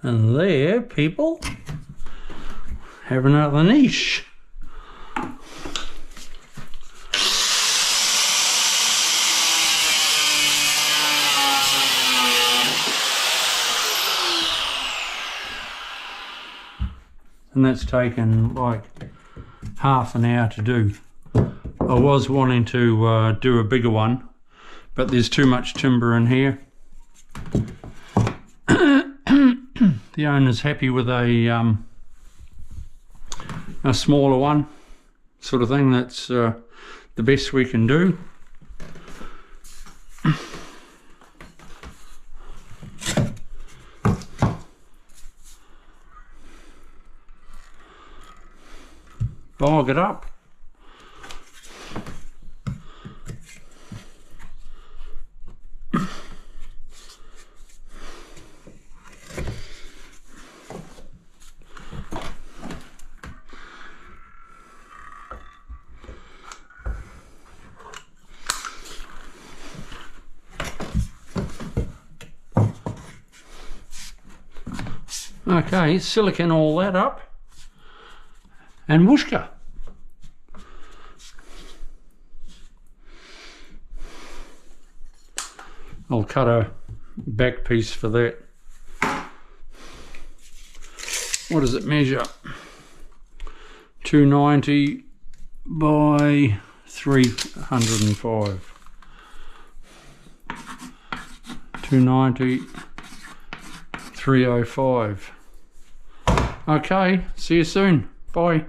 And there, people, have another niche. And that's taken like half an hour to do. I was wanting to do a bigger one, but there's too much timber in here. The owner's happy with a smaller one, sort of thing. That's the best we can do. Bog it up. Okay, silicon all that up and whooshka. I'll cut a back piece for that. What does it measure? 290 by 305. 290, 305. Okay, see you soon. Bye.